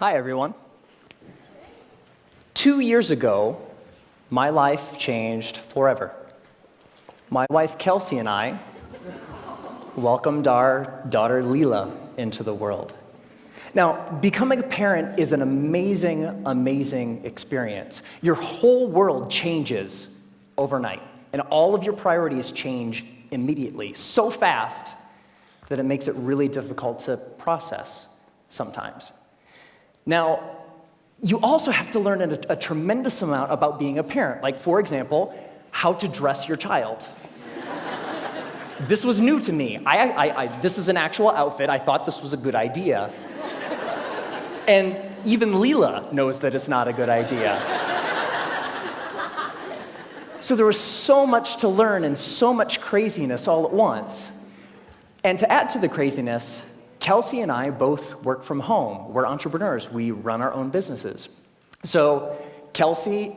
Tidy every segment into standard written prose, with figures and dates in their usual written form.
Hi, everyone. 2 years ago, my life changed forever. My wife, Kelsey, and I welcomed our daughter, Leela, into the world. Now, becoming a parent is an amazing, amazing experience. Your whole world changes overnight, and all of your priorities change immediately, so fast that it makes it really difficult to process sometimes. Now, you also have to learn a tremendous amount about being a parent, like, for example, how to dress your child. This was new to me. This is an actual outfit. I thought this was a good idea. And even Leela knows that it's not a good idea. So there was so much to learn and so much craziness all at once. And to add to the craziness, Kelsey and I both work from home. We're entrepreneurs. We run our own businesses. So Kelsey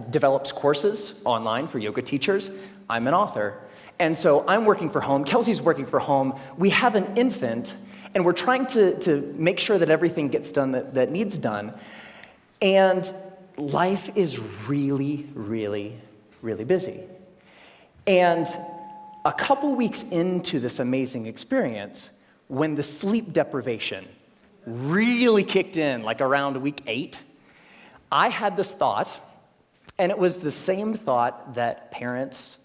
develops courses online for yoga teachers. I'm an author. And so I'm working from home. Kelsey's working from home. We have an infant, and we're trying to make sure that everything gets done that needs done. And life is really, really, really busy. And a couple weeks into this amazing experience, when the sleep deprivation really kicked in, like around week 8, I had this thought, and it was the same thought that parents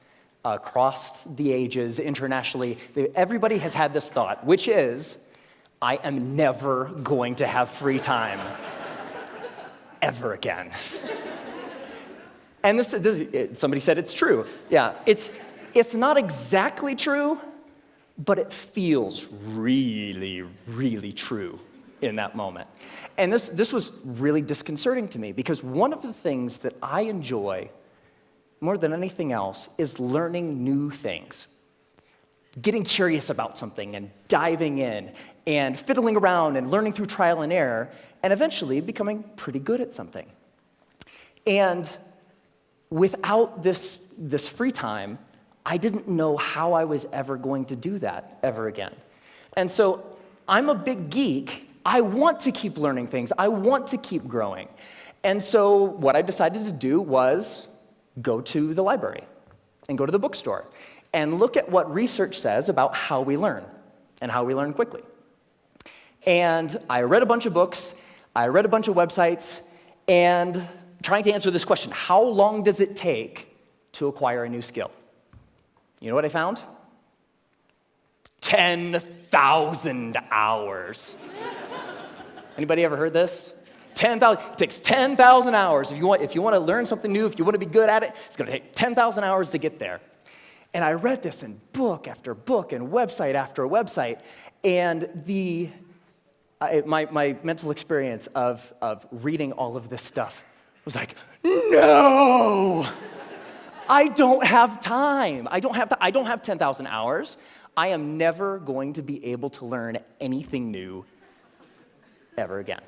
across the ages, internationally, everybody has had this thought, which is, I am never going to have free time ever again. And somebody said it's true. Yeah, it's not exactly true, but it feels really, really true in that moment. And this was really disconcerting to me, because one of the things that I enjoy more than anything else is learning new things. Getting curious about something and diving in and fiddling around and learning through trial and error and eventually becoming pretty good at something. And without this free time, I didn't know how I was ever going to do that ever again. And so I'm a big geek. I want to keep learning things. I want to keep growing. And so what I decided to do was go to the library and go to the bookstore and look at what research says about how we learn and how we learn quickly. And I read a bunch of books, I read a bunch of websites, and trying to answer this question: how long does it take to acquire a new skill? You know what I found? 10,000 hours. Anybody ever heard this? 10,000. It takes 10,000 hours. If you want to learn something new, if you want to be good at it, it's going to take 10,000 hours to get there. And I read this in book after book and website after website, and my mental experience of reading all of this stuff was like, no! I don't have time. I don't have 10,000 hours. I am never going to be able to learn anything new ever again.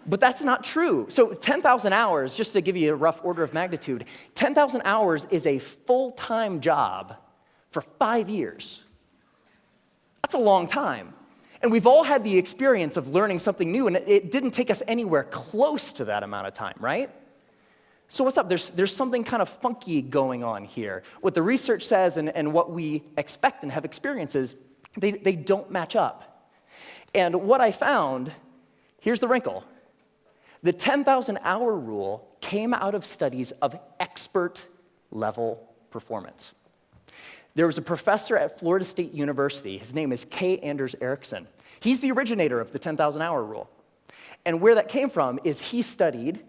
But that's not true. So 10,000 hours, just to give you a rough order of magnitude, 10,000 hours is a full-time job for 5 years. That's a long time. And we've all had the experience of learning something new, and it didn't take us anywhere close to that amount of time, right? So what's up? There's something kind of funky going on here. What the research says and what we expect and have experiences, they don't match up. And what I found, here's the wrinkle. The 10,000-hour rule came out of studies of expert-level performance. There was a professor at Florida State University. His name is K. Anders Ericsson. He's the originator of the 10,000-hour rule. And where that came from is he studied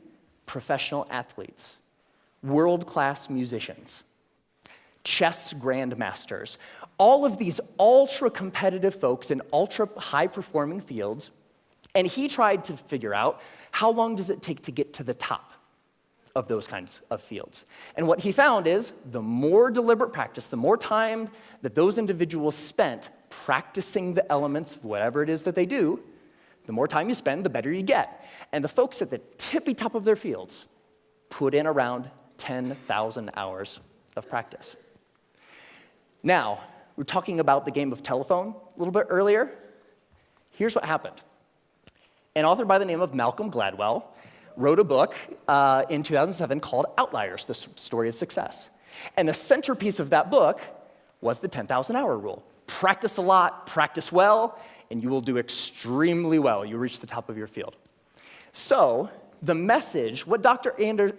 professional athletes, world-class musicians, chess grandmasters, all of these ultra-competitive folks in ultra-high-performing fields, and he tried to figure out how long does it take to get to the top of those kinds of fields. And what he found is the more deliberate practice, the more time that those individuals spent practicing the elements of whatever it is that they do, the more time you spend, the better you get. And the folks at the tippy top of their fields put in around 10,000 hours of practice. Now, we were talking about the game of telephone a little bit earlier. here's what happened. An author by the name of Malcolm Gladwell wrote a book in 2007 called Outliers, the Story of Success. And the centerpiece of that book was the 10,000 hour rule. Practice a lot, practice well, and you will do extremely well. You'll reach the top of your field. So the message, what Dr.